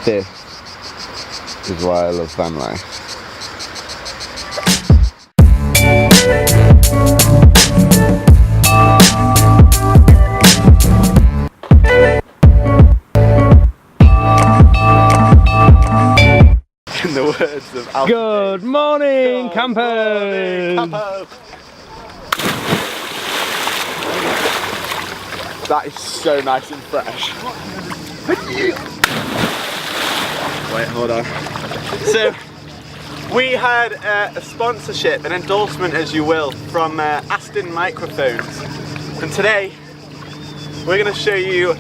This is why I love van life. In the words of Alfie. Good morning, campers! That is so nice and fresh. Wait, hold on. So, we had a sponsorship, an endorsement as you will, from Aston microphones. And today, we're going to show you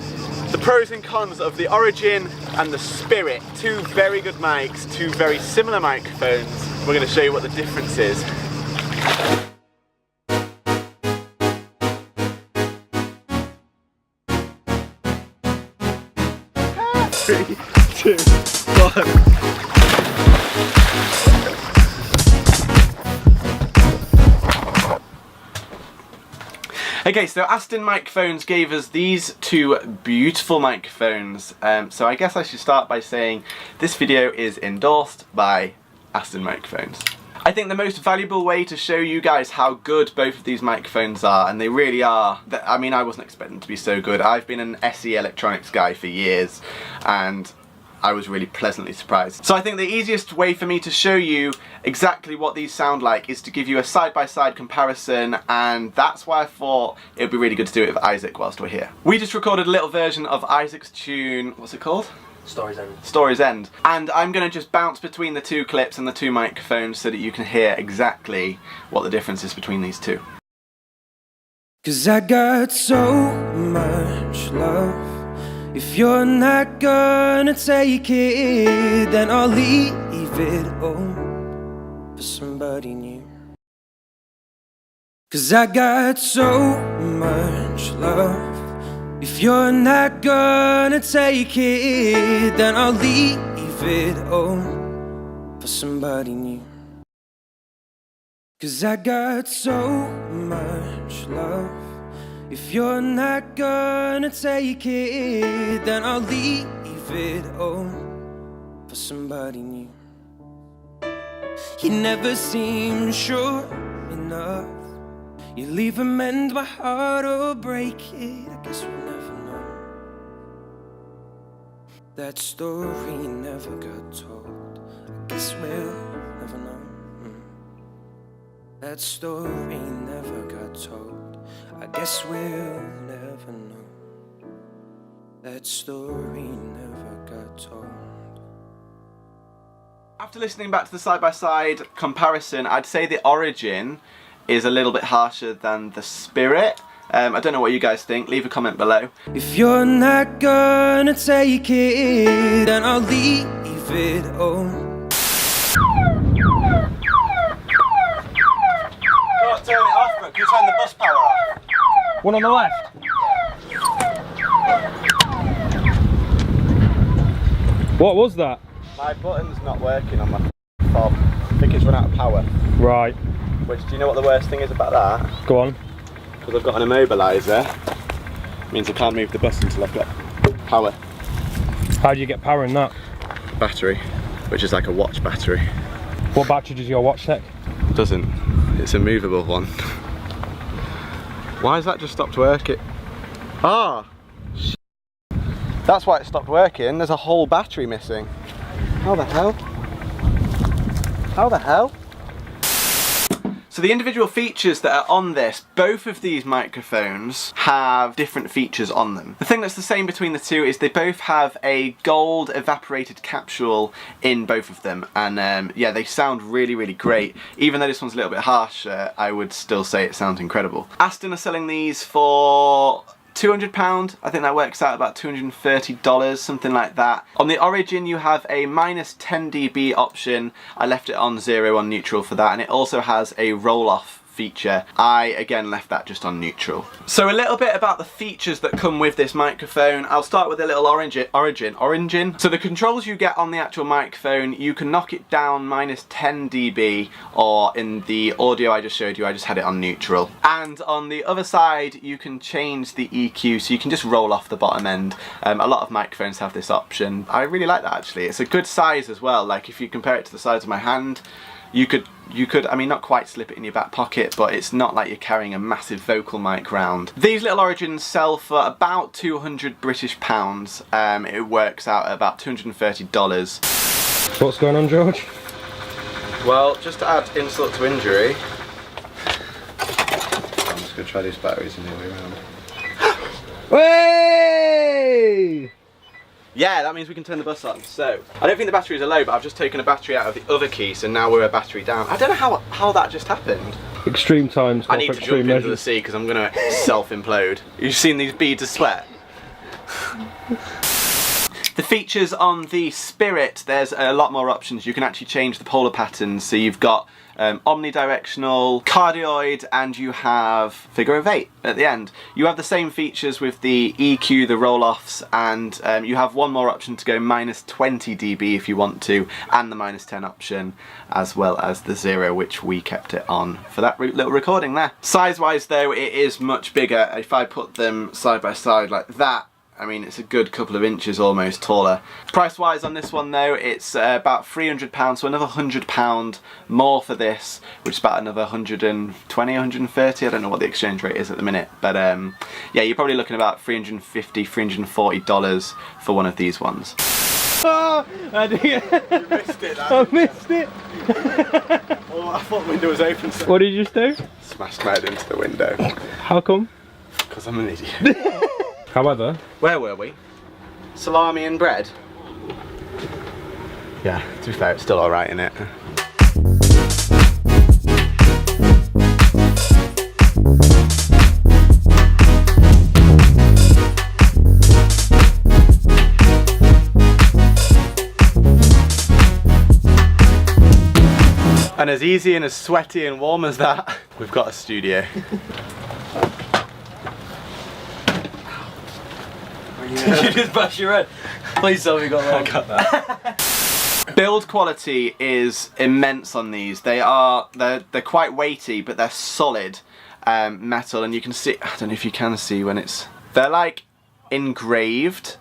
the pros and cons of the Origin and the Spirit. Two very good mics, two very similar microphones. We're going to show you what the difference is. 3, 2, 1. Okay, so Aston microphones gave us these two beautiful microphones. So I guess I should start by saying this video is endorsed by Aston microphones. I think the most valuable way to show you guys how good both of these microphones are, and they really are, I mean, I wasn't expecting them to be so good. I've been an SE electronics guy for years, and I was really pleasantly surprised. So I think the easiest way for me to show you exactly what these sound like is to give you a side-by-side comparison, and that's why I thought it would be really good to do it with Isaac whilst we're here. We just recorded a little version of Isaac's tune, what's it called? Story's End. Story's End. And I'm going to just bounce between the two clips and the two microphones so that you can hear exactly what the difference is between these two. 'Cause I got so much love. If you're not gonna take it, then I'll leave it all for somebody new. 'Cause I got so much love. If you're not gonna take it, then I'll leave it all for somebody new. 'Cause I got so much love. If you're not gonna take it, then I'll leave it all for somebody new. You never seem sure enough. You leave and mend my heart or break it. I guess we'll never know. That story never got told. I guess we'll never know. That story never got told. I guess we'll never know. That story never got told. After listening back to the side-by-side comparison, I'd say the Origin is a little bit harsher than the Spirit. I don't know what you guys think, leave a comment below. If you're not gonna take it, then I'll leave it all. Turn it off, but can you turn the bus power off? One on the left. What was that? My button's not working on my fob. I think it's run out of power. Right. Which, do you know what the worst thing is about that? Go on. Because I've got an immobiliser, means I can't move the bus until I've got power. How do you get power in that? Battery, which is like a watch battery. What battery does your watch take? Doesn't. It's a movable one. Why has that just stopped working? Ah! That's why it stopped working. There's a whole battery missing. How the hell? How the hell? So the individual features that are on this, both of these microphones have different features on them. The thing that's the same between the two is they both have a gold evaporated capsule in both of them, and yeah, they sound really, really great. Even though this one's a little bit harsher, I would still say it sounds incredible. Aston are selling these for £200, I think that works out about $230, something like that. On the Origin you have a -10 dB option. I left it on 0 on neutral for that, and it also has a roll-off feature. I again left that just on neutral. So a little bit about the features that come with this microphone. I'll start with a little origin. So the controls you get on the actual microphone, you can knock it down -10 dB, or in the audio I just showed you, I just had it on neutral. And on the other side, you can change the EQ, so you can just roll off the bottom end. A lot of microphones have this option. I really like that actually. It's a good size as well. Like if you compare it to the size of my hand, you could, I mean, not quite slip it in your back pocket, but it's not like you're carrying a massive vocal mic round. These little Origins sell for about 200 British pounds. It works out at about $230. What's going on, George? Well, just to add insult to injury, I'm just going to try these batteries in the other way around. Way! Yeah, that means we can turn the bus on. So, I don't think the batteries are low, but I've just taken a battery out of the other key, so now we're a battery down. I don't know how that just happened. Extreme times. I need to jump into the sea because I'm going to self-implode. You've seen these beads of sweat? The features on the Spirit, there's a lot more options. You can actually change the polar patterns, so you've got omnidirectional, cardioid, and you have figure of 8 at the end. You have the same features with the EQ, the roll-offs, and you have one more option to go -20 dB if you want to, and the -10 option, as well as the 0, which we kept it on for that little recording there. Size-wise though, it is much bigger. If I put them side by side like that, I mean, it's a good couple of inches almost taller. Price-wise on this one though, it's about £300, so another £100 more for this, which is about another 120, 130. I don't know what the exchange rate is at the minute, but yeah, you're probably looking about $350, $340 for one of these ones. Oh, I did. You missed it. I missed it. Oh, I thought the window was open. So What did you just do? smashed my head into the window. How come? Because I'm an idiot. However, Where were we? Salami and bread? Yeah, to be fair, it's still alright, innit? And as easy and as sweaty and warm as that, we've got a studio. You just bash your head. Please tell me you got that. I got that. Build quality is immense on these. They're quite weighty, but they're solid metal, and you can see, I don't know if you can see when they're like engraved.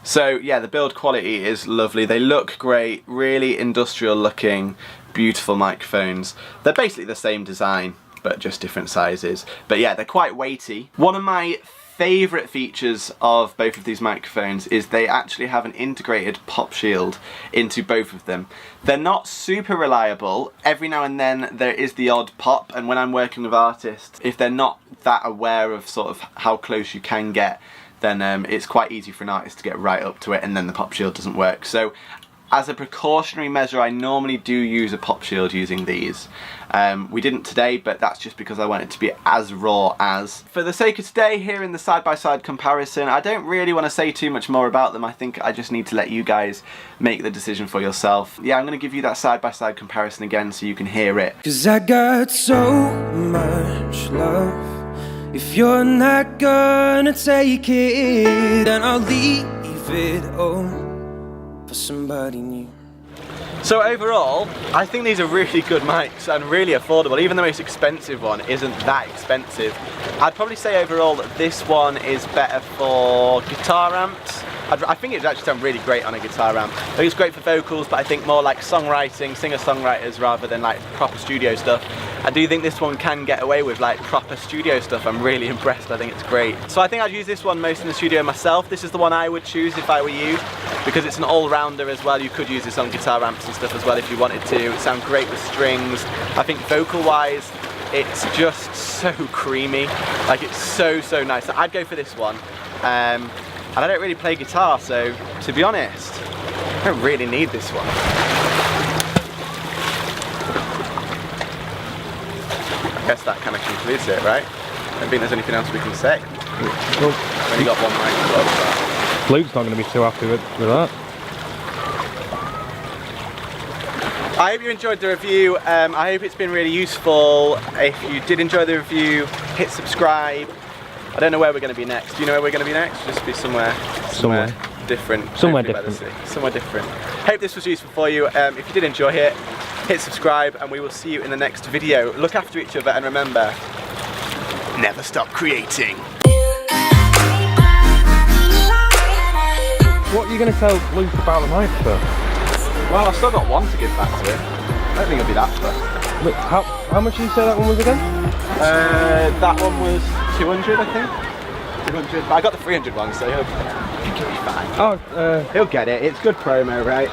So yeah, the build quality is lovely. They look great, really industrial looking, beautiful microphones. They're basically the same design, but just different sizes. But yeah, they're quite weighty. One of my favourite features of both of these microphones is they actually have an integrated pop shield into both of them. They're not super reliable. Every now and then there is the odd pop, and when I'm working with artists, if they're not that aware of sort of how close you can get, then it's quite easy for an artist to get right up to it and then the pop shield doesn't work. So as a precautionary measure, I normally do use a pop shield using these. We didn't today, but that's just because I want it to be as raw as. For the sake of today, here in the side-by-side comparison, I don't really want to say too much more about them. I think I just need to let you guys make the decision for yourself. Yeah, I'm going to give you that side-by-side comparison again so you can hear it. 'Cause I got so much love. If you're not gonna take it, then I'll leave it all for somebody new. So overall, I think these are really good mics and really affordable. Even the most expensive one isn't that expensive. I'd probably say overall that this one is better for guitar amps. I think it would actually sound really great on a guitar amp. I think it's great for vocals, but I think more like songwriting, singer-songwriters rather than like proper studio stuff. I do think this one can get away with like proper studio stuff. I'm really impressed. I think it's great. So I think I'd use this one most in the studio myself. This is the one I would choose if I were you, because it's an all-rounder as well. You could use this on guitar amps and stuff as well if you wanted to. It sounds great with strings. I think vocal-wise, it's just so creamy. Like it's so nice. So I'd go for this one. And I don't really play guitar, so to be honest, I don't really need this one. I guess that kind of concludes it, right? I don't think there's anything else we can say. Well, We've only got one mic as well. Luke's not going to be too happy with that. I hope you enjoyed the review. I hope it's been really useful. If you did enjoy the review, hit subscribe. I don't know where we're going to be next. Do you know where we're going to be next? Just be somewhere different. Somewhere hopefully by the different. sea. Somewhere different. Hope this was useful for you. If you did enjoy it, hit subscribe and we will see you in the next video. Look after each other and remember, never stop creating. What are you going to tell Luke about the microphone? Well, I've still got one to give back to it. I don't think it'll be that first. Look, how much did you say that one was again? That one was 200, I think. 200. But I got the 300 one, so he'll be fine. Oh, He'll get it. It's good promo, right?